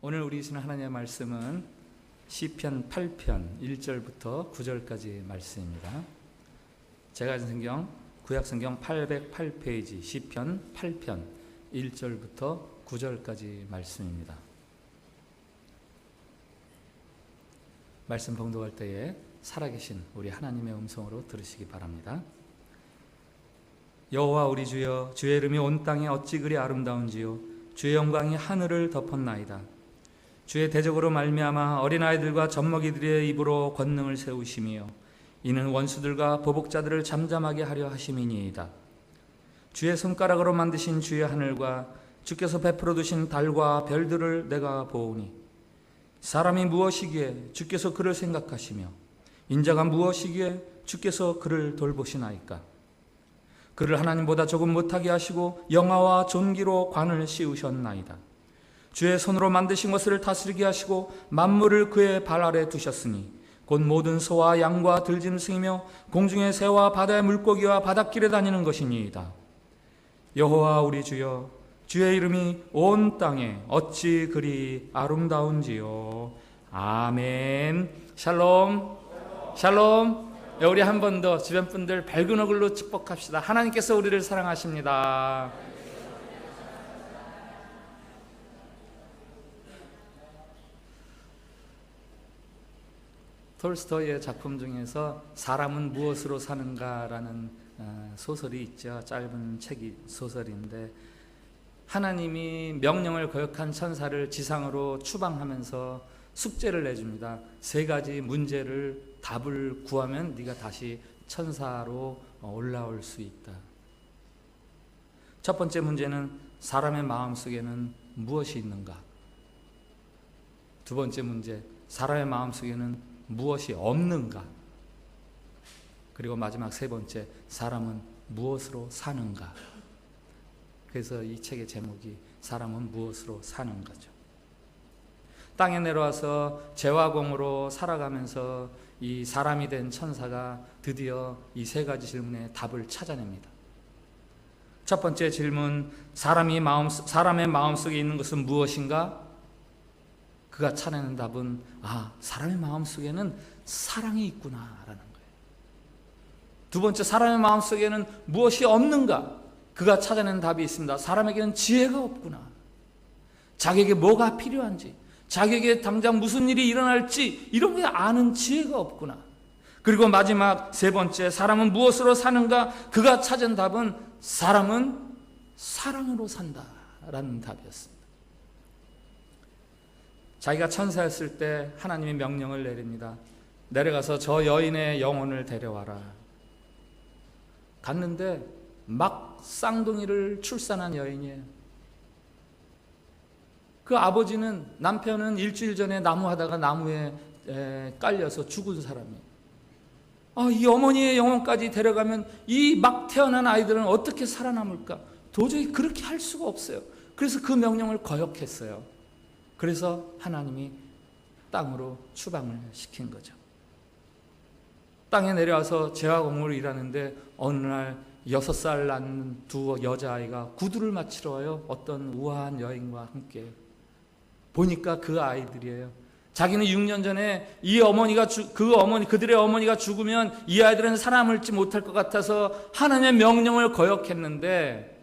오늘 우리 주시는 하나님의 말씀은 시편 8편 1절부터 9절까지 말씀입니다. 제가 가진 성경 구약성경 808페이지 시편 8편 1절부터 9절까지 말씀입니다. 말씀 봉독할 때에 살아계신 우리 하나님의 음성으로 들으시기 바랍니다. 여호와 우리 주여, 주의 이름이 온 땅에 어찌 그리 아름다운지요, 주의 영광이 하늘을 덮었나이다. 주의 대적으로 말미암아 어린아이들과 젖먹이들의 입으로 권능을 세우시며 이는 원수들과 보복자들을 잠잠하게 하려 하심이니이다. 주의 손가락으로 만드신 주의 하늘과 주께서 베풀어 두신 달과 별들을 내가 보오니 사람이 무엇이기에 주께서 그를 생각하시며 인자가 무엇이기에 주께서 그를 돌보시나이까. 그를 하나님보다 조금 못하게 하시고 영화와 존귀로 관을 씌우셨나이다. 주의 손으로 만드신 것을 다스리게 하시고 만물을 그의 발 아래 두셨으니 곧 모든 소와 양과 들짐승이며 공중의 새와 바다의 물고기와 바닷길에 다니는 것이니이다. 여호와 우리 주여, 주의 이름이 온 땅에 어찌 그리 아름다운지요. 아멘. 샬롬. 샬롬. 우리 한 번 더 주변 분들 밝은 얼굴로 축복합시다. 하나님께서 우리를 사랑하십니다. 톨스토이의 작품 중에서 사람은 무엇으로 사는가라는 소설이 있죠. 짧은 소설인데 하나님이 명령을 거역한 천사를 지상으로 추방하면서 숙제를 내줍니다. 3가지 문제를 답을 구하면 네가 다시 천사로 올라올 수 있다. 첫 번째 문제는 사람의 마음속에는 무엇이 있는가? 두 번째 문제, 사람의 마음속에는 무엇이 없는가? 그리고 마지막 3번째, 사람은 무엇으로 사는가? 그래서 이 책의 제목이 사람은 무엇으로 사는 거죠. 땅에 내려와서 죄와 공으로 살아가면서 이 사람이 된 천사가 드디어 이 3가지 질문에 답을 찾아냅니다. 첫 번째 질문, 사람의 마음속에 있는 것은 무엇인가? 그가 찾아내는 답은 사람의 마음속에는 사랑이 있구나라는 거예요. 두 번째, 사람의 마음속에는 무엇이 없는가? 그가 찾아내는 답이 있습니다. 사람에게는 지혜가 없구나. 자기에게 뭐가 필요한지, 자기에게 당장 무슨 일이 일어날지 이런 게 아는 지혜가 없구나. 그리고 마지막 3번째, 사람은 무엇으로 사는가? 그가 찾은 답은 사람은 사랑으로 산다라는 답이었습니다. 자기가 천사였을 때 하나님이 명령을 내립니다. 내려가서 저 여인의 영혼을 데려와라. 갔는데 막 쌍둥이를 출산한 여인이에요. 그 아버지는, 남편은 일주일 전에 나무하다가 나무에 깔려서 죽은 사람이에요. 이 어머니의 영혼까지 데려가면 이 막 태어난 아이들은 어떻게 살아남을까? 도저히 그렇게 할 수가 없어요. 그래서 그 명령을 거역했어요. 그래서 하나님이 땅으로 추방을 시킨 거죠. 땅에 내려와서 죄와 공으로 일하는데 어느 날 6살 낳는 2 여자아이가 구두를 맞추러 와요. 어떤 우아한 여인과 함께. 보니까 그 아이들이에요. 자기는 6년 전에 그들의 어머니가 죽으면 이 아이들은 살아남지 못할 것 같아서 하나님의 명령을 거역했는데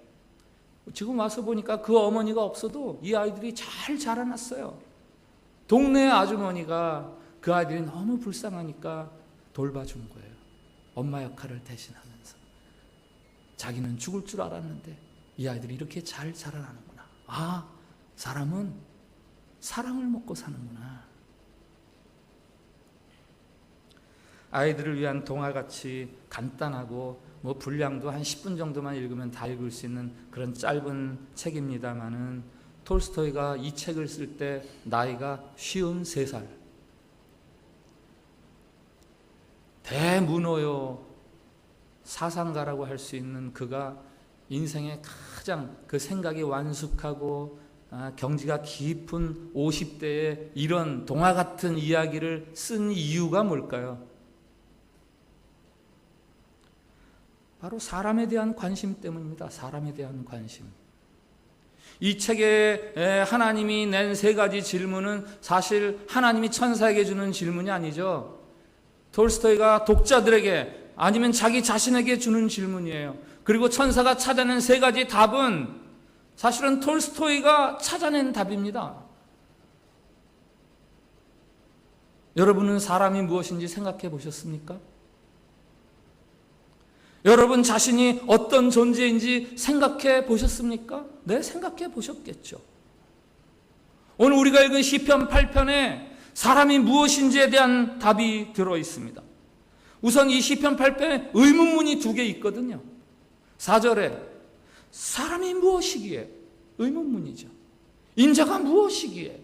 지금 와서 보니까 그 어머니가 없어도 이 아이들이 잘 자라났어요. 동네 아주머니가 그 아이들이 너무 불쌍하니까 돌봐준 거예요. 엄마 역할을 대신하면서. 자기는 죽을 줄 알았는데 이 아이들이 이렇게 잘 자라나는구나. 사람은 사랑을 먹고 사는구나. 아이들을 위한 동화같이 간단하고 분량도 한 10분 정도만 읽으면 다 읽을 수 있는 그런 짧은 책입니다만은 톨스토이가 이 책을 쓸 때 나이가 53살. 대문호요 사상가라고 할 수 있는 그가 인생의 가장 그 생각이 완숙하고 경지가 깊은 50대에 이런 동화 같은 이야기를 쓴 이유가 뭘까요? 바로 사람에 대한 관심 때문입니다. 사람에 대한 관심. 이 책에 하나님이 낸 세 가지 질문은 사실 하나님이 천사에게 주는 질문이 아니죠. 톨스토이가 독자들에게 아니면 자기 자신에게 주는 질문이에요. 그리고 천사가 찾아낸 세 가지 답은 사실은 톨스토이가 찾아낸 답입니다. 여러분은 사람이 무엇인지 생각해 보셨습니까? 여러분 자신이 어떤 존재인지 생각해 보셨습니까? 네, 생각해 보셨겠죠. 오늘 우리가 읽은 시편 8편에 사람이 무엇인지에 대한 답이 들어 있습니다. 우선 이 시편 8편에 의문문이 2개 있거든요. 4절에 사람이 무엇이기에? 의문문이죠. 인자가 무엇이기에?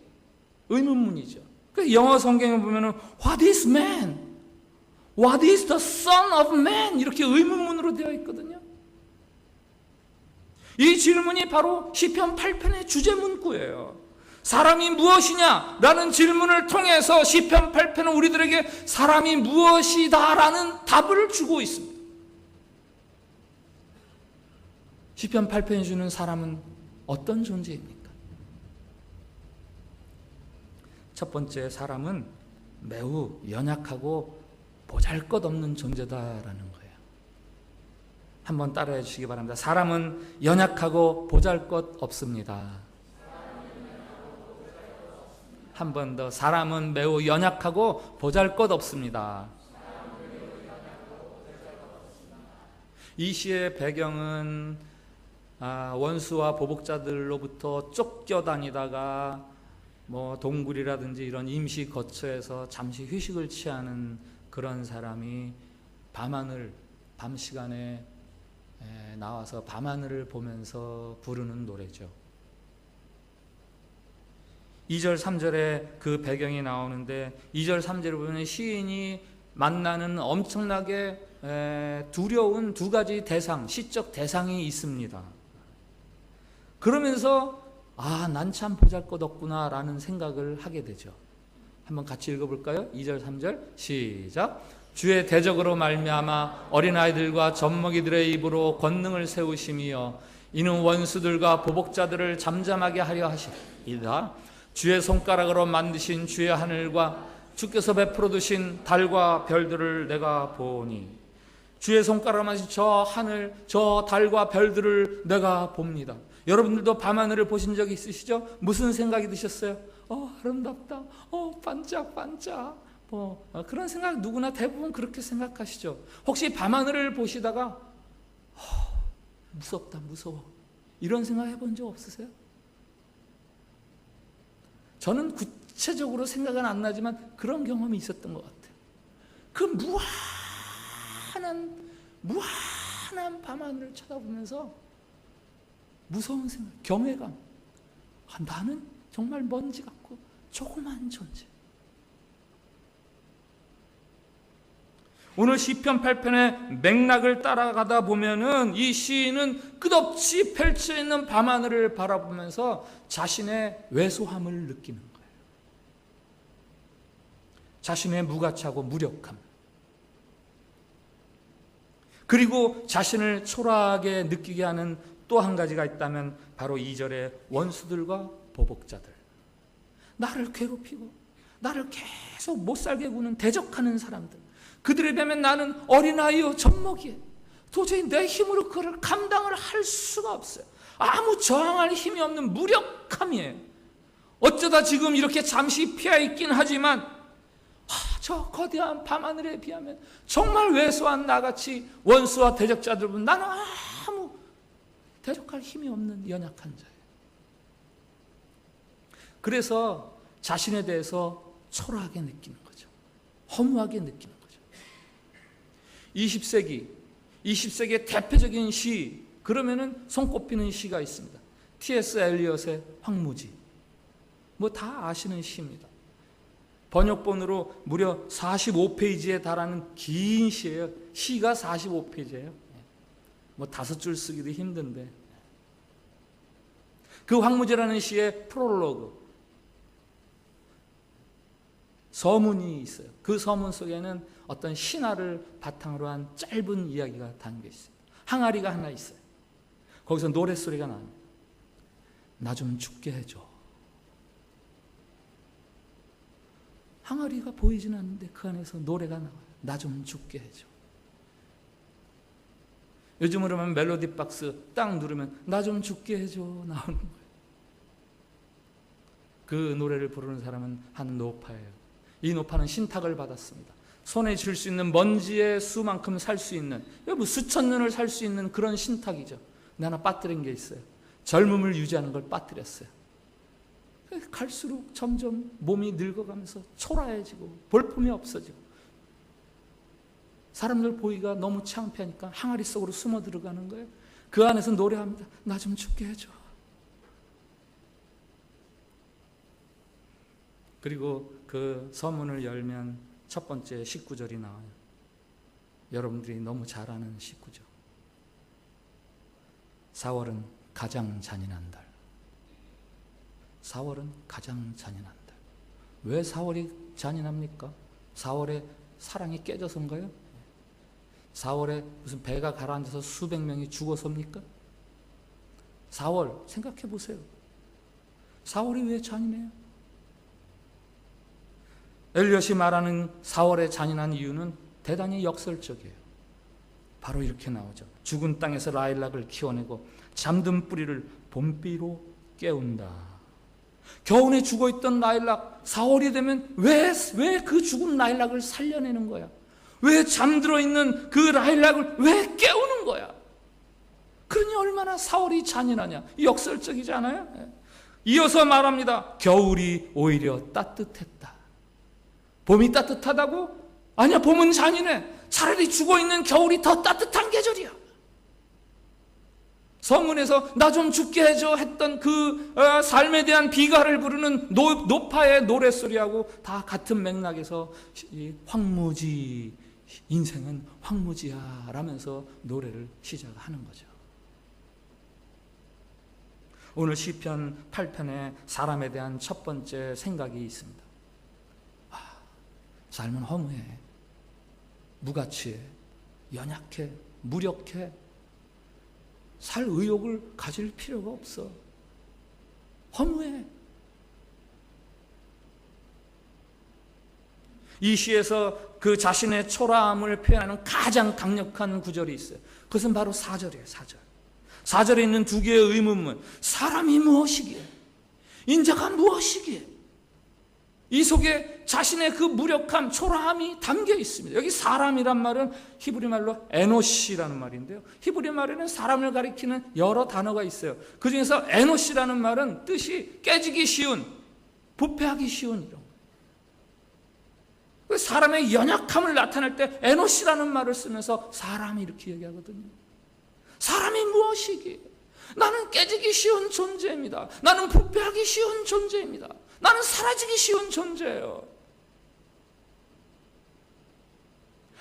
의문문이죠. 영어 성경에 보면 What is man? What is the son of man? 이렇게 의문문으로 되어 있거든요. 이 질문이 바로 시편 8편의 주제 문구예요. 사람이 무엇이냐? 라는 질문을 통해서 시편 8편은 우리들에게 사람이 무엇이다 라는 답을 주고 있습니다. 시편 8편이 주는 사람은 어떤 존재입니까? 첫 번째, 사람은 매우 연약하고 보잘것없는 존재다라는 거예요. 한번 따라해 주시기 바랍니다. 사람은 연약하고 보잘것없습니다. 한 번 더, 사람은 매우 연약하고 보잘것없습니다. 이 시의 배경은 원수와 보복자들로부터 쫓겨다니다가 동굴이라든지 이런 임시 거처에서 잠시 휴식을 취하는 그런 사람이 밤 시간에 나와서 밤하늘을 보면서 부르는 노래죠. 2절 3절에 그 배경이 나오는데 2절 3절을 보면 시인이 만나는 엄청나게 두려운 2가지 대상, 시적 대상이 있습니다. 그러면서 난 참 보잘것없구나 라는 생각을 하게 되죠. 한번 같이 읽어볼까요? 2절 3절 시작. 주의 대적으로 말미암아 어린아이들과 젖먹이들의 입으로 권능을 세우심이여 이는 원수들과 보복자들을 잠잠하게 하려 하시리이다. 주의 손가락으로 만드신 주의 하늘과 주께서 베풀어 두신 달과 별들을 내가 보니 주의 손가락으로 만드신 저 하늘, 저 달과 별들을 내가 봅니다. 여러분들도 밤하늘을 보신 적이 있으시죠? 무슨 생각이 드셨어요? 아름답다. 반짝반짝. 그런 생각 누구나 대부분 그렇게 생각하시죠. 혹시 밤하늘을 보시다가 무섭다, 무서워, 이런 생각 해본 적 없으세요? 저는 구체적으로 생각은 안 나지만 그런 경험이 있었던 것 같아요. 그 무한한 밤하늘을 쳐다보면서 무서운 생각, 경외감. 나는 정말 먼지 같고 조그만 존재. 오늘 시편 8편의 맥락을 따라가다 보면은 이 시인은 끝없이 펼쳐 있는 밤하늘을 바라보면서 자신의 왜소함을 느끼는 거예요. 자신의 무가치하고 무력함. 그리고 자신을 초라하게 느끼게 하는 또 한 가지가 있다면 바로 2절의 원수들과 보복자들. 나를 괴롭히고 나를 계속 못살게 구는 대적하는 사람들. 그들에 비하면 나는 어린아이요 젖먹이에 도저히 내 힘으로 그를 감당을 할 수가 없어요. 아무 저항할 힘이 없는 무력함이에요. 어쩌다 지금 이렇게 잠시 피해 있긴 하지만 저 거대한 밤하늘에 비하면 정말 왜소한 나같이 원수와 대적자들 보면 나는 아무 대적할 힘이 없는 연약한 자예요. 그래서 자신에 대해서 초라하게 느끼는 거죠. 허무하게 느끼는 거죠. 20세기의 대표적인 시, 그러면은 손꼽히는 시가 있습니다. T.S. 엘리엇의 황무지. 다 아시는 시입니다. 번역본으로 무려 45페이지에 달하는 긴 시예요. 시가 45페이지예요. 5줄 쓰기도 힘든데. 그 황무지라는 시의 프롤로그, 서문이 있어요. 그 서문 속에는 어떤 신화를 바탕으로 한 짧은 이야기가 담겨 있어요. 항아리가 하나 있어요. 거기서 노랫소리가 나옵니다. 나 좀 죽게 해줘. 항아리가 보이진 않는데 그 안에서 노래가 나와요. 나 좀 죽게 해줘. 요즘으로 하면 멜로디 박스 딱 누르면 나 좀 죽게 해줘 나오는 거예요. 그 노래를 부르는 사람은 한 노파예요. 이 노파는 신탁을 받았습니다. 손에 쥘 수 있는 먼지의 수만큼 살 수 있는, 뭐 수천 년을 살 수 있는 그런 신탁이죠. 근데 하나 빠뜨린 게 있어요. 젊음을 유지하는 걸 빠뜨렸어요. 갈수록 점점 몸이 늙어가면서 초라해지고 볼품이 없어지고 사람들 보기가 너무 창피하니까 항아리 속으로 숨어 들어가는 거예요. 그 안에서 노래합니다. 나 좀 죽게 해줘. 그리고 그 서문을 열면 첫 번째 19절이 나와요. 여러분들이 너무 잘 아는 19절. 4월은 가장 잔인한 달. 4월은 가장 잔인한 달. 왜 4월이 잔인합니까? 4월에 사랑이 깨져서인가요? 4월에 무슨 배가 가라앉아서 수백 명이 죽어서입니까? 4월 생각해 보세요. 4월이 왜 잔인해요? 엘리엇이 말하는 4월의 잔인한 이유는 대단히 역설적이에요. 바로 이렇게 나오죠. 죽은 땅에서 라일락을 키워내고 잠든 뿌리를 봄비로 깨운다. 겨우내 죽어있던 라일락 4월이 되면 왜 그 죽은 라일락을 살려내는 거야? 왜 잠들어 있는 그 라일락을 왜 깨우는 거야? 그러니 얼마나 4월이 잔인하냐? 역설적이지 않아요? 이어서 말합니다. 겨울이 오히려 따뜻했다. 봄이 따뜻하다고? 아니야, 봄은 잔인해. 차라리 죽어있는 겨울이 더 따뜻한 계절이야. 서문에서 나 좀 죽게 해줘 했던 그 삶에 대한 비가를 부르는 노파의 노랫소리하고 다 같은 맥락에서 황무지, 인생은 황무지야 라면서 노래를 시작하는 거죠. 오늘 시편 8편에 사람에 대한 첫 번째 생각이 있습니다. 삶은 허무해, 무가치해, 연약해, 무력해. 살 의욕을 가질 필요가 없어. 허무해. 이 시에서 그 자신의 초라함을 표현하는 가장 강력한 구절이 있어요. 그것은 바로 4절이에요. 4절. 4절에 있는 두 개의 의문문. 사람이 무엇이기에? 인자가 무엇이기에? 이 속에 자신의 그 무력함, 초라함이 담겨 있습니다. 여기 사람이란 말은 히브리 말로 에노시라는 말인데요. 히브리 말에는 사람을 가리키는 여러 단어가 있어요. 그 중에서 에노시라는 말은 뜻이 깨지기 쉬운, 부패하기 쉬운 이런 거예요. 사람의 연약함을 나타낼 때 에노시라는 말을 쓰면서 사람이 이렇게 얘기하거든요. 사람이 무엇이기에? 나는 깨지기 쉬운 존재입니다. 나는 부패하기 쉬운 존재입니다. 나는 사라지기 쉬운 존재예요.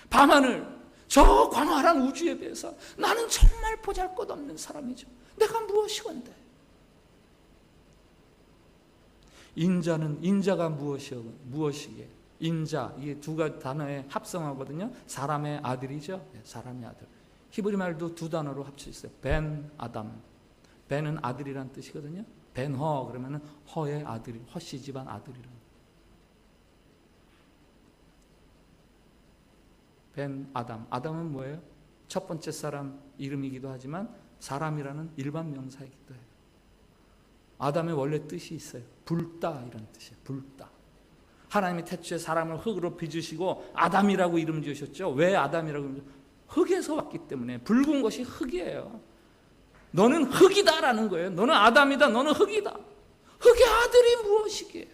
밤하늘, 저 광활한 우주에 비해서 나는 정말 보잘것없는 사람이죠. 내가 무엇이건데? 인자가 무엇이게? 인자, 이게 두 가지 단어의 합성어거든요. 사람의 아들이죠. 사람의 아들. 히브리 말도 두 단어로 합쳐 있어요. 벤 아담. 벤은 아들이란 뜻이거든요. 벤허 그러면은 허의 아들, 허씨 집안 아들이란. 벤 아담. 아담은 뭐예요? 첫 번째 사람 이름이기도 하지만 사람이라는 일반 명사이기도 해요. 아담의 원래 뜻이 있어요. 붉다 이런 뜻이에요. 붉다. 하나님이 태초에 사람을 흙으로 빚으시고 아담이라고 이름 지으셨죠. 왜 아담이라고 이름 지으셨죠? 흙에서 왔기 때문에 붉은 것이 흙이에요. 너는 흙이다라는 거예요. 너는 아담이다. 너는 흙이다. 흙의 아들이 무엇이기에?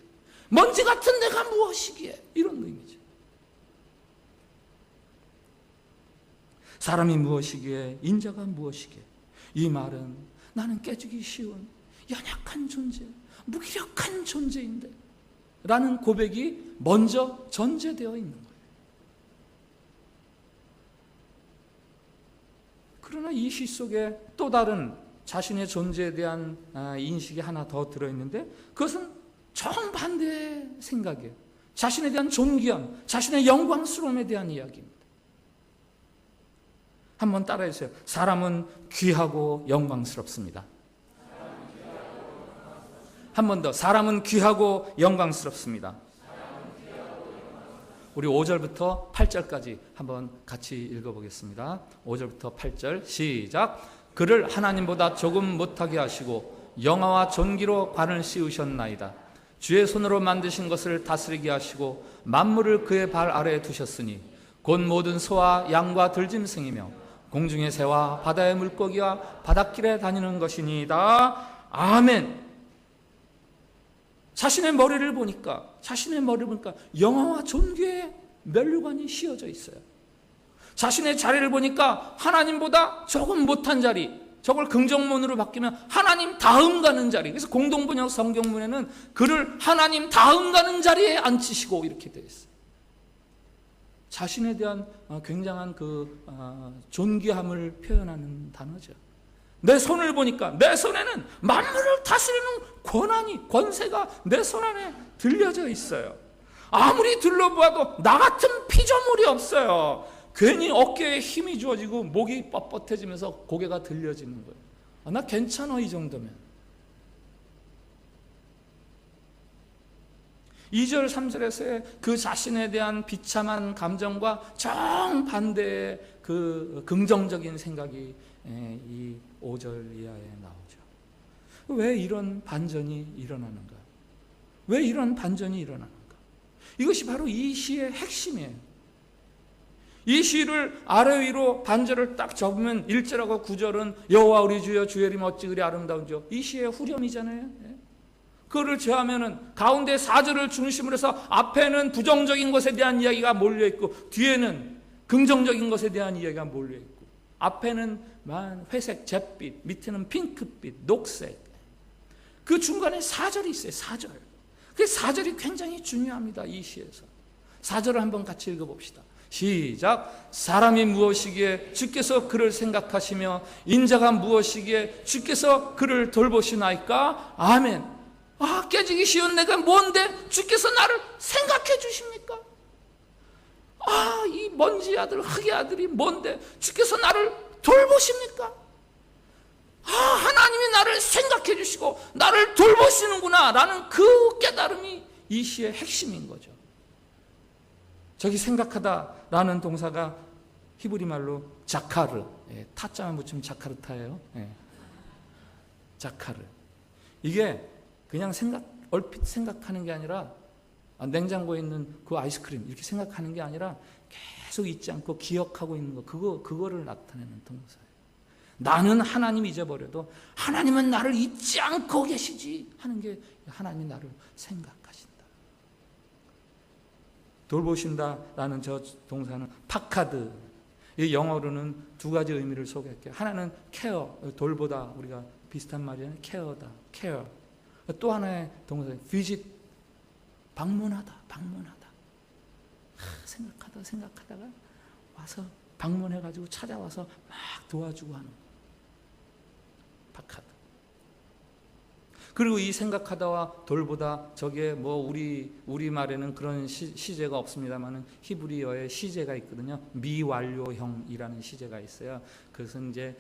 먼지 같은 내가 무엇이기에? 이런 의미죠. 사람이 무엇이기에? 인자가 무엇이기에? 이 말은 나는 깨지기 쉬운 연약한 존재, 무기력한 존재인데 라는 고백이 먼저 전제되어 있는 거예요. 그러나 이 시 속에 또 다른 자신의 존재에 대한 인식이 하나 더 들어있는데 그것은 정반대의 생각이에요. 자신에 대한 존귀함, 자신의 영광스러움에 대한 이야기입니다. 한번 따라해주세요. 사람은 귀하고 영광스럽습니다. 한 번 더. 사람은 귀하고 영광스럽습니다. 우리 5절부터 8절까지 한번 같이 읽어보겠습니다. 5절부터 8절 시작. 그를 하나님보다 조금 못하게 하시고 영화와 존귀로 관을 씌우셨나이다. 주의 손으로 만드신 것을 다스리게 하시고 만물을 그의 발 아래에 두셨으니 곧 모든 소와 양과 들짐승이며 공중의 새와 바다의 물고기와 바닷길에 다니는 것이니이다. 아멘. 자신의 머리를 보니까 영화와 존귀의 면류관이 씌워져 있어요. 자신의 자리를 보니까 하나님보다 조금 못한 자리, 저걸 긍정문으로 바뀌면 하나님 다음 가는 자리. 그래서 공동번역 성경문에는 그를 하나님 다음 가는 자리에 앉히시고 이렇게 되어 있어요. 자신에 대한 굉장한 그 존귀함을 표현하는 단어죠. 내 손을 보니까 내 손에는 만물을 다스리는 권세가 내 손 안에 들려져 있어요. 아무리 둘러보아도 나 같은 피조물이 없어요. 괜히 어깨에 힘이 주어지고 목이 뻣뻣해지면서 고개가 들려지는 거예요. 나 괜찮아 이 정도면. 2절 3절에서의 그 자신에 대한 비참한 감정과 정반대의 그 긍정적인 생각이 이 5절 이하에 나오죠. 왜 이런 반전이 일어나는가? 왜 이런 반전이 일어나는가? 이것이 바로 이 시의 핵심이에요. 이 시를 아래 위로 반절을 딱 접으면 1절하고 9절은 여호와 우리 주여 주의 이름 어찌 그리 아름다운지요. 이 시의 후렴이잖아요. 그거를 제하면은 가운데 4절을 중심으로 해서 앞에는 부정적인 것에 대한 이야기가 몰려있고 뒤에는 긍정적인 것에 대한 이야기가 몰려있고 앞에는 회색, 잿빛, 밑에는 핑크빛, 녹색. 그 중간에 4절이 있어요. 4절. 그 4절이 굉장히 중요합니다. 이 시에서. 4절을 한번 같이 읽어봅시다. 시작. 사람이 무엇이기에 주께서 그를 생각하시며 인자가 무엇이기에 주께서 그를 돌보시나이까. 아멘. 깨지기 쉬운 내가 뭔데 주께서 나를 생각해 주십니까? 이 먼지 아들, 흙의 아들이 뭔데 주께서 나를 돌보십니까? 하나님이 나를 생각해 주시고 나를 돌보시는구나 라는 그 깨달음이 이 시의 핵심인 거죠. 저기 생각하다 라는 동사가 히브리 말로 자카르, 타자만 붙이면 자카르타예요. 자카르. 이게 그냥 얼핏 생각하는 게 아니라 냉장고에 있는 그 아이스크림 이렇게 생각하는 게 아니라 계속 잊지 않고 기억하고 있는 거, 그거를 나타내는 동사예요. 나는 하나님 잊어버려도 하나님은 나를 잊지 않고 계시지 하는 게 하나님이 나를 생각하신다. 돌보신다라는 저 동사는 파카드. 이 영어로는 두 가지 의미를 소개할게요. 하나는 케어, 돌보다. 우리가 비슷한 말이잖아요. 케어다, 케어. 또 하나의 동사는 visit, 방문하다. 생각하다가 와서 방문해가지고 찾아와서 막 도와주고 하는 파카드. 그리고 이 생각하다와 돌보다 저게 우리 말에는 그런 시제가 없습니다만은 히브리어에 시제가 있거든요. 미완료형이라는 시제가 있어요. 그것은 이제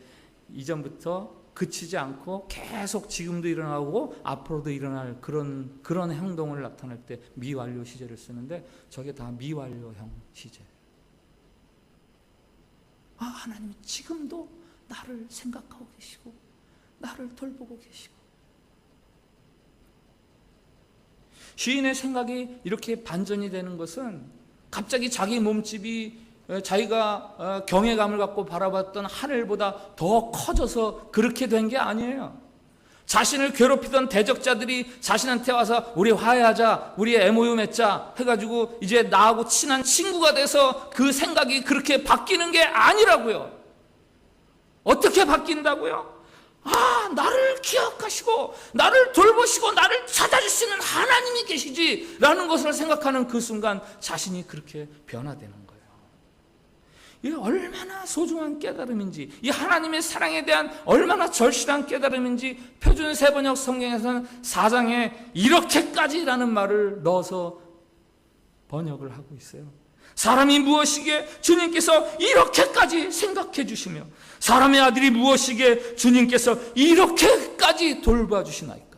이전부터 그치지 않고 계속 지금도 일어나고 앞으로도 일어날 그런 행동을 나타낼 때 미완료 시제를 쓰는데 저게 다 미완료형 시제. 하나님이 지금도 나를 생각하고 계시고 나를 돌보고 계시고. 시인의 생각이 이렇게 반전이 되는 것은 갑자기 자기 몸집이 자기가 경외감을 갖고 바라봤던 하늘보다 더 커져서 그렇게 된 게 아니에요. 자신을 괴롭히던 대적자들이 자신한테 와서 우리 화해하자, 우리 MOU 맺자 해가지고 이제 나하고 친한 친구가 돼서 그 생각이 그렇게 바뀌는 게 아니라고요. 어떻게 바뀐다고요? 나를 기억하시고 나를 돌보시고 나를 찾아주시는 하나님이 계시지 라는 것을 생각하는 그 순간 자신이 그렇게 변화되는 거예요. 이게 얼마나 소중한 깨달음인지, 이 하나님의 사랑에 대한 얼마나 절실한 깨달음인지 표준 세번역 성경에서는 4장에 이렇게까지라는 말을 넣어서 번역을 하고 있어요. 사람이 무엇이기에 주님께서 이렇게까지 생각해 주시며 사람의 아들이 무엇이기에 주님께서 이렇게까지 돌봐 주시나이까.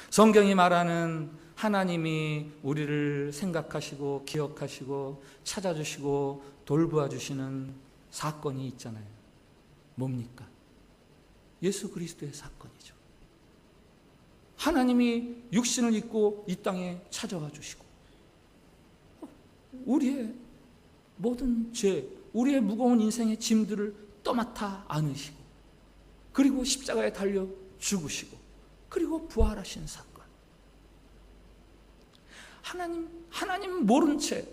성경이 말하는 하나님이 우리를 생각하시고 기억하시고 찾아주시고 돌보아 주시는 사건이 있잖아요. 뭡니까? 예수 그리스도의 사건이죠. 하나님이 육신을 입고 이 땅에 찾아와 주시고 우리의 모든 죄, 우리의 무거운 인생의 짐들을 떠맡아 안으시고 그리고 십자가에 달려 죽으시고 그리고 부활하신 사건. 하나님 모른 채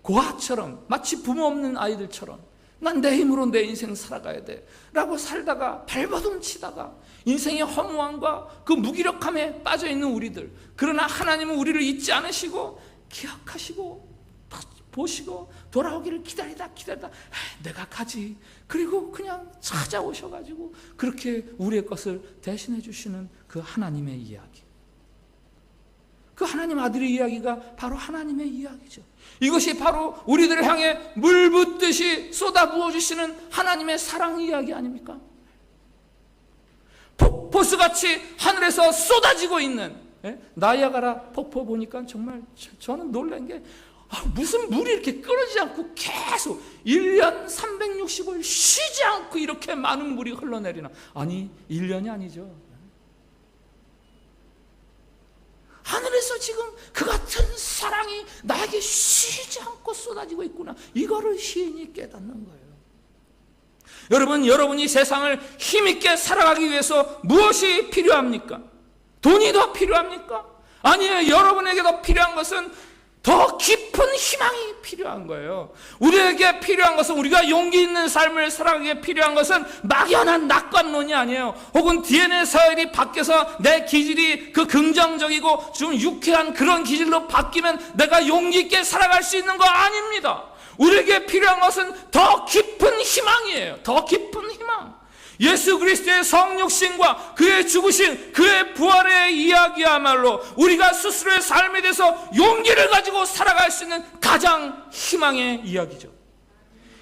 고아처럼 마치 부모 없는 아이들처럼 난 내 힘으로 내 인생 살아가야 돼 라고 살다가 발버둥 치다가 인생의 허무함과 그 무기력함에 빠져있는 우리들, 그러나 하나님은 우리를 잊지 않으시고 기억하시고 보시고 돌아오기를 기다리다 내가 가지, 그리고 그냥 찾아오셔가지고 그렇게 우리의 것을 대신해 주시는 그 하나님의 이야기, 그 하나님 아들의 이야기가 바로 하나님의 이야기죠. 이것이 바로 우리들을 향해 물 붓듯이 쏟아 부어주시는 하나님의 사랑 이야기 아닙니까? 폭포수같이 하늘에서 쏟아지고 있는 나이아가라 폭포 보니까 정말 저는 놀란 게 무슨 물이 이렇게 끊어지지 않고 계속 1년 365일 쉬지 않고 이렇게 많은 물이 흘러내리나. 아니 1년이 아니죠. 하늘에서 지금 그 같은 사랑이 나에게 쉬지 않고 쏟아지고 있구나. 이거를 시인이 깨닫는 거예요. 여러분, 여러분이 세상을 힘있게 살아가기 위해서 무엇이 필요합니까? 돈이 더 필요합니까? 아니에요. 여러분에게 더 필요한 것은 더 깊은 희망이 필요한 거예요. 우리에게 필요한 것은, 우리가 용기 있는 삶을 살아가기에 필요한 것은 막연한 낙관론이 아니에요. 혹은 DNA 서열이 바뀌어서 내 기질이 그 긍정적이고 좀 유쾌한 그런 기질로 바뀌면 내가 용기 있게 살아갈 수 있는 거 아닙니다. 우리에게 필요한 것은 더 깊은 희망이에요. 더 깊은 희망. 예수 그리스도의 성육신과 그의 죽으신 그의 부활의 이야기야말로 우리가 스스로의 삶에 대해서 용기를 가지고 살아갈 수 있는 가장 희망의 이야기죠.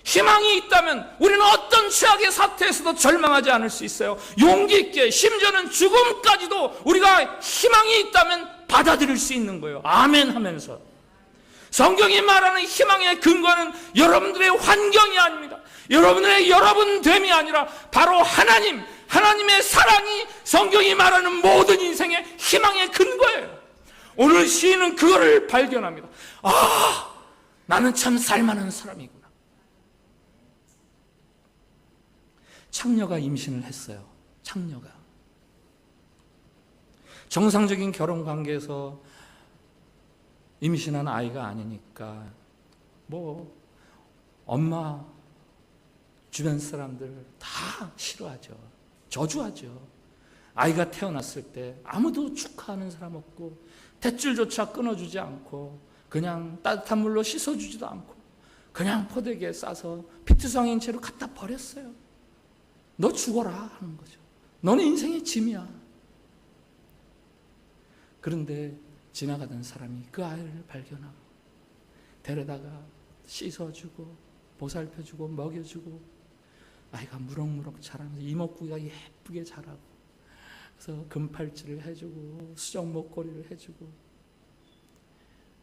희망이 있다면 우리는 어떤 최악의 사태에서도 절망하지 않을 수 있어요. 용기 있게, 심지어는 죽음까지도 우리가 희망이 있다면 받아들일 수 있는 거예요. 아멘 하면서. 성경이 말하는 희망의 근거는 여러분들의 환경이 아닙니다. 여러분됨이 아니라 바로 하나님의 사랑이 성경이 말하는 모든 인생의 희망의 근거예요. 오늘 시인은 그거를 발견합니다. 나는 참 살만한 사람이구나. 창녀가 임신을 했어요. 창녀가. 정상적인 결혼 관계에서 임신한 아이가 아니니까 엄마 주변 사람들 다 싫어하죠. 저주하죠. 아이가 태어났을 때 아무도 축하하는 사람 없고 탯줄조차 끊어주지 않고 그냥 따뜻한 물로 씻어주지도 않고 그냥 포대기에 싸서 피투성인 채로 갖다 버렸어요. 너 죽어라 하는 거죠. 너는 인생의 짐이야. 그런데 지나가던 사람이 그 아이를 발견하고 데려다가 씻어주고 보살펴주고 먹여주고 아이가 무럭무럭 자라면서 이목구비가 예쁘게 자라고 그래서 금팔찌를 해주고 수정 목걸이를 해주고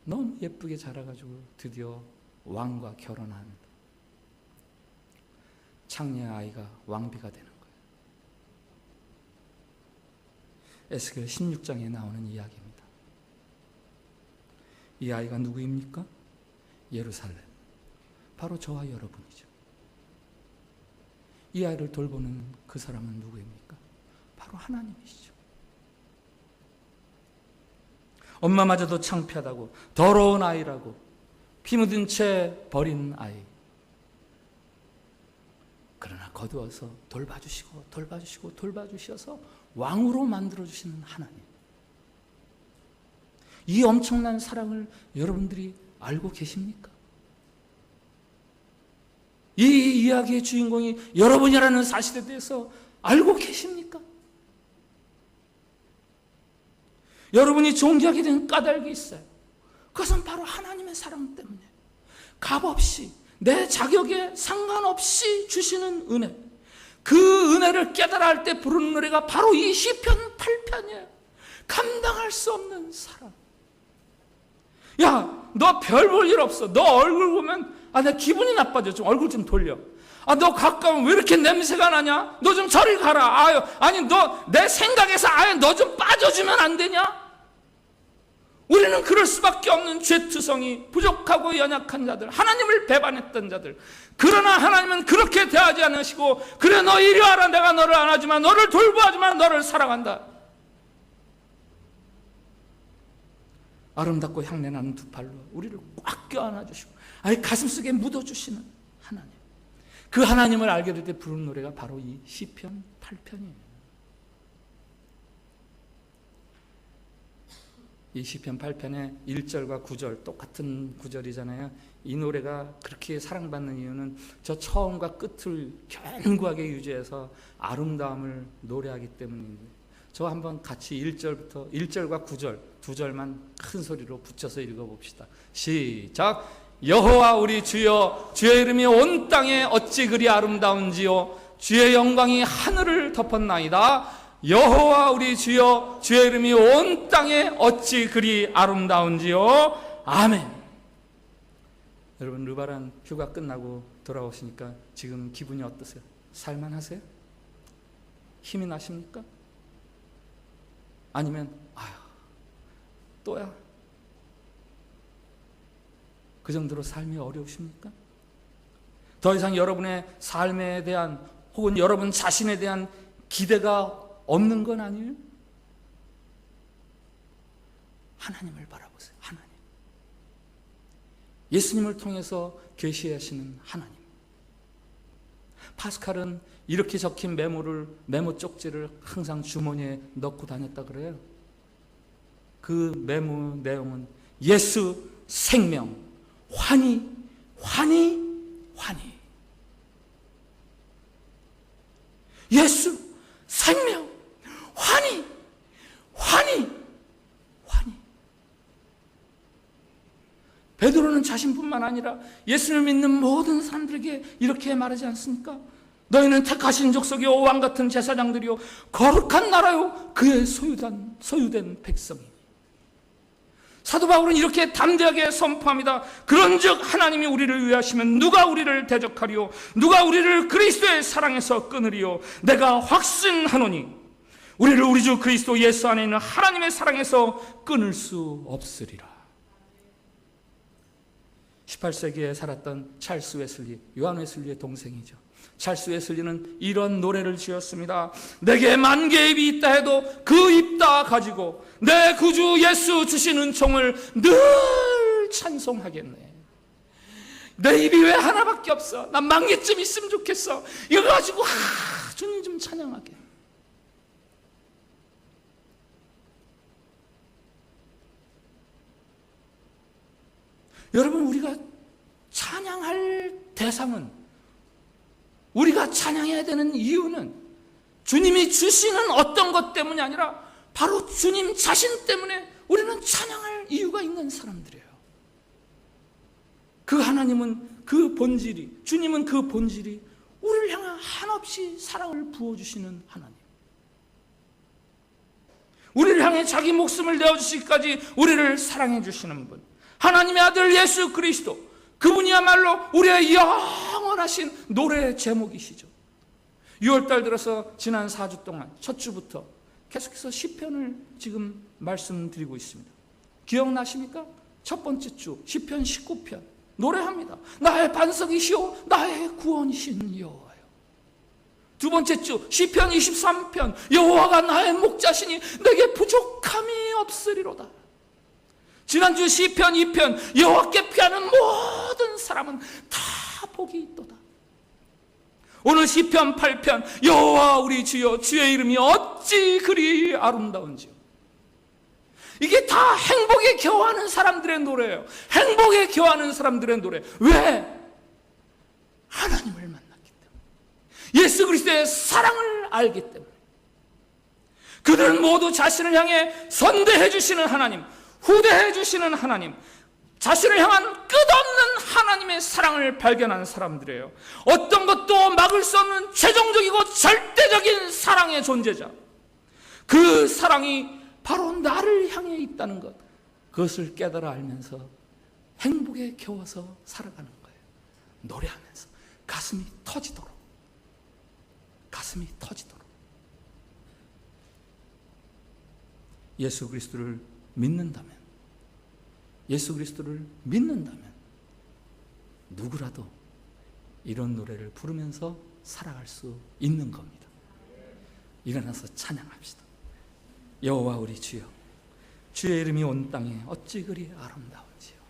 너무 예쁘게 자라가지고 드디어 왕과 결혼한 창녀의 아이가 왕비가 되는 거예요. 에스겔 16장에 나오는 이야기입니다. 이 아이가 누구입니까? 예루살렘. 바로 저와 여러분이죠. 이 아이를 돌보는 그 사람은 누구입니까? 바로 하나님이시죠. 엄마마저도 창피하다고, 더러운 아이라고, 피 묻은 채 버린 아이. 그러나 거두어서 돌봐주셔서 왕으로 만들어주시는 하나님. 이 엄청난 사랑을 여러분들이 알고 계십니까? 이 이야기의 주인공이 여러분이라는 사실에 대해서 알고 계십니까? 여러분이 존경하게 된 까닭이 있어요. 그것은 바로 하나님의 사랑 때문에 값없이 내 자격에 상관없이 주시는 은혜, 그 은혜를 깨달아 할 때 부르는 노래가 바로 이 시편 8편이에요. 감당할 수 없는 사랑. 야, 너 별 볼 일 없어. 너 얼굴 보면 내 기분이 나빠져. 좀 얼굴 좀 돌려. 너 가까우면 왜 이렇게 냄새가 나냐? 너 좀 저리 가라. 아니 너 내 생각에서 너 좀 빠져주면 안 되냐? 우리는 그럴 수밖에 없는 죄투성이, 부족하고 연약한 자들, 하나님을 배반했던 자들. 그러나 하나님은 그렇게 대하지 않으시고, 그래 너 이리 와라. 내가 너를 안아주마. 너를 돌보아주마. 너를 사랑한다. 아름답고 향내나는 두 팔로 우리를 꽉 껴안아주시고 가슴속에 묻어주시는 하나님. 그 하나님을 알게 될 때 부르는 노래가 바로 이 시편 8편이에요. 이 시편 8편의 1절과 9절 똑같은 구절이잖아요. 이 노래가 그렇게 사랑받는 이유는 저 처음과 끝을 견고하게 유지해서 아름다움을 노래하기 때문인데, 저 한번 같이 1절과 9절 두 절만 큰 소리로 붙여서 읽어봅시다. 시작. 여호와 우리 주여, 주의 이름이 온 땅에 어찌 그리 아름다운지요, 주의 영광이 하늘을 덮었나이다. 여호와 우리 주여, 주의 이름이 온 땅에 어찌 그리 아름다운지요. 아멘. 여러분, 르바란 휴가 끝나고 돌아오시니까 지금 기분이 어떠세요? 살만하세요? 힘이 나십니까? 아니면 또야? 그 정도로 삶이 어려우십니까? 더 이상 여러분의 삶에 대한 혹은 여러분 자신에 대한 기대가 없는 건 아니에요? 하나님을 바라보세요. 하나님. 예수님을 통해서 계시하시는 하나님. 파스칼은 이렇게 적힌 메모 쪽지를 항상 주머니에 넣고 다녔다 그래요. 그 메모 내용은 예수 생명, 환희, 환희, 환희. 예수 생명, 환희, 환희, 환희. 베드로는 자신뿐만 아니라 예수를 믿는 모든 사람들에게 이렇게 말하지 않습니까? 너희는 택하신 족속이요 왕같은 제사장들이요 거룩한 나라요 그의 소유된 백성이. 사도 바울은 이렇게 담대하게 선포합니다. 그런즉 하나님이 우리를 위하시면 누가 우리를 대적하리요? 누가 우리를 그리스도의 사랑에서 끊으리요? 내가 확신하노니 우리를 우리 주 그리스도 예수 안에 있는 하나님의 사랑에서 끊을 수 없으리라. 18세기에 살았던 찰스 웨슬리, 요한 웨슬리의 동생이죠. 찰스 웨슬리는 이런 노래를 지었습니다. 내게 만 개의 입이 있다 해도 그 입 다 가지고 내 구주 예수 주신 은총을 늘 찬송하겠네. 내 입이 왜 하나밖에 없어? 난 만 개쯤 있으면 좋겠어. 이거 가지고 주님 좀 찬양하게. 여러분, 우리가 찬양할 대상은, 우리가 찬양해야 되는 이유는 주님이 주시는 어떤 것 때문이 아니라 바로 주님 자신 때문에 우리는 찬양할 이유가 있는 사람들이에요. 그 하나님은 그 본질이, 주님은 그 본질이 우리를 향해 한없이 사랑을 부어주시는 하나님. 우리를 향해 자기 목숨을 내어주시기까지 우리를 사랑해 주시는 분, 하나님의 아들 예수 그리스도, 그분이야말로 우리의 영원하신 노래의 제목이시죠. 6월달 들어서 지난 4주 동안 첫 주부터 계속해서 시편을 지금 말씀드리고 있습니다. 기억나십니까? 첫 번째 주 시편 19편 노래합니다. 나의 반석이시오 나의 구원이신 여호와요. 두 번째 주 시편 23편 여호와가 나의 목자시니 내게 부족함이 없으리로다. 지난주 시편 2편 여호와께 피하는 모든 사람은 다 복이 있도다. 오늘 시편 8편 여호와 우리 주여 주의 이름이 어찌 그리 아름다운지요. 이게 다 행복에 겨워하는 사람들의 노래예요. 행복에 겨워하는 사람들의 노래. 왜? 하나님을 만났기 때문에, 예수 그리스도의 사랑을 알기 때문에. 그들은 모두 자신을 향해 선대해 주시는 하나님, 후대해 주시는 하나님, 자신을 향한 끝없는 하나님의 사랑을 발견한 사람들이에요. 어떤 것도 막을 수 없는 최종적이고 절대적인 사랑의 존재자. 그 사랑이 바로 나를 향해 있다는 것, 그것을 깨달아 알면서 행복에 겨워서 살아가는 거예요. 노래하면서 가슴이 터지도록, 가슴이 터지도록. 예수 그리스도를 믿는다면, 예수 그리스도를 믿는다면 누구라도 이런 노래를 부르면서 살아갈 수 있는 겁니다. 일어나서 찬양합시다. 여호와 우리 주여, 주의 이름이 온 땅에 어찌 그리 아름다운지요.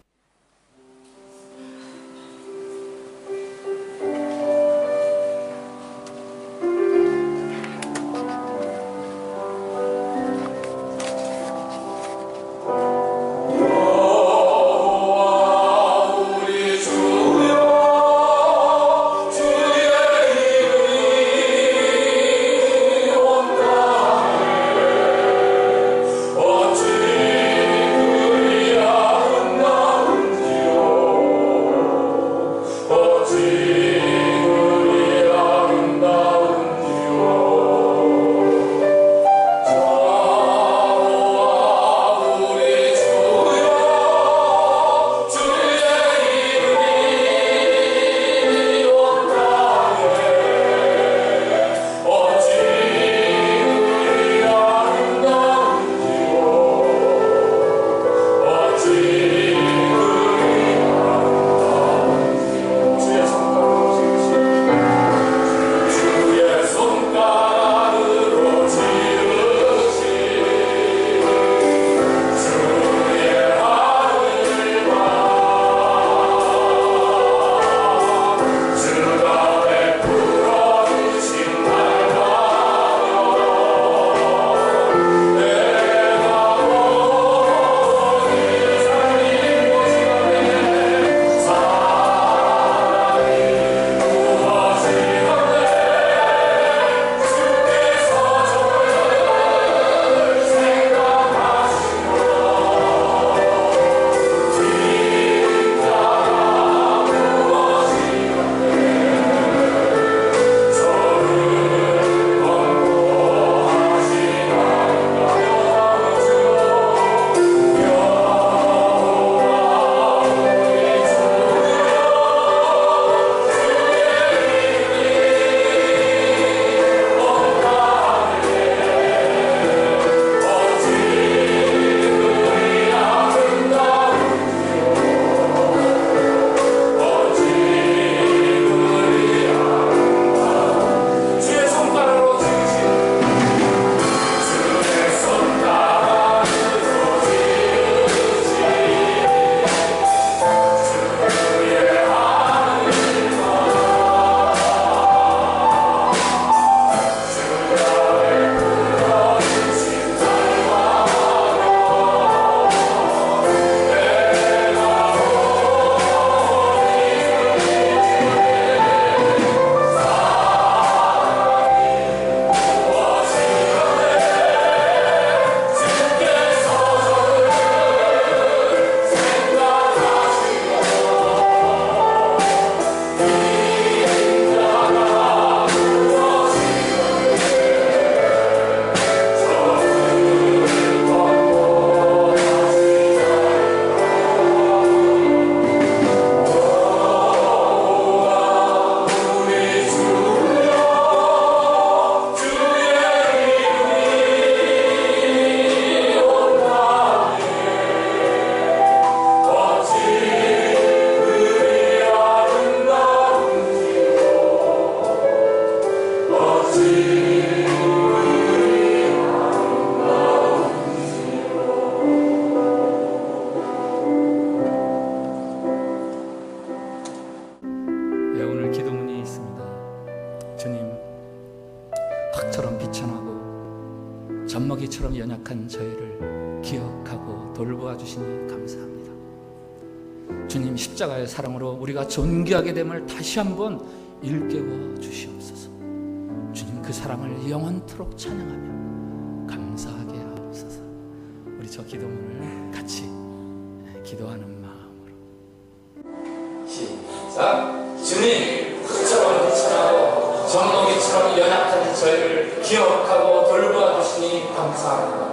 젖먹이처럼 연약한 저희를 기억하고 돌보아 주시니 감사합니다. 주님, 십자가의 사랑으로 우리가 존귀하게 됨을 다시 한번 일깨워 주시옵소서. 주님, 그 사랑을 영원토록 찬양하며 감사하게 하옵소서. 우리 저 기도문을 같이 기도하는 마음으로 시작. 주님, 흙처럼 비천하고 젖먹이처럼 연약한 저희를 기억하고 돌보아 주시니 감사합니다.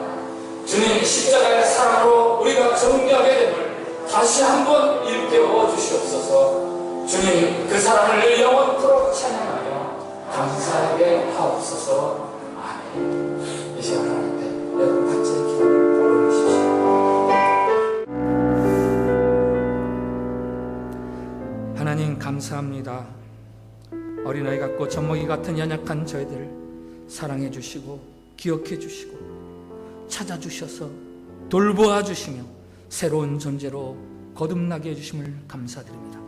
주님 십자가의 사랑으로 우리가 정리하게 됨을 다시 한번 일깨워 주시옵소서. 주님 그 사랑을 영원토록 찬양하며 감사하게 하옵소서. 아멘. 이 시간 하나님 앞에 여러분 각자의 기도를 올리십시오. 하나님 감사합니다. 어린아이 같고 젖먹이 같은 연약한 저희들을 사랑해 주시고 기억해 주시고 찾아주셔서 돌보아 주시며 새로운 존재로 거듭나게 해주심을 감사드립니다.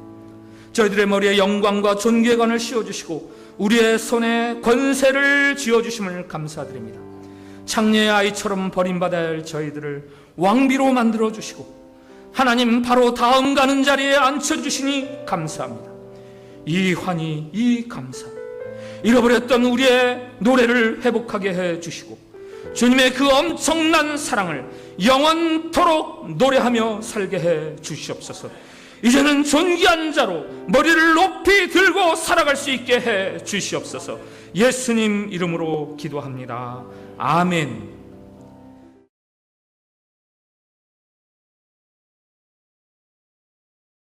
저희들의 머리에 영광과 존귀의 관을 씌워주시고 우리의 손에 권세를 쥐어주심을 감사드립니다. 창녀의 아이처럼 버림받아야 할 저희들을 왕비로 만들어주시고 하나님 바로 다음 가는 자리에 앉혀주시니 감사합니다. 이 환희, 이 감사, 잃어버렸던 우리의 노래를 회복하게 해주시고 주님의 그 엄청난 사랑을 영원토록 노래하며 살게 해 주시옵소서. 이제는 존귀한 자로 머리를 높이 들고 살아갈 수 있게 해 주시옵소서. 예수님 이름으로 기도합니다. 아멘.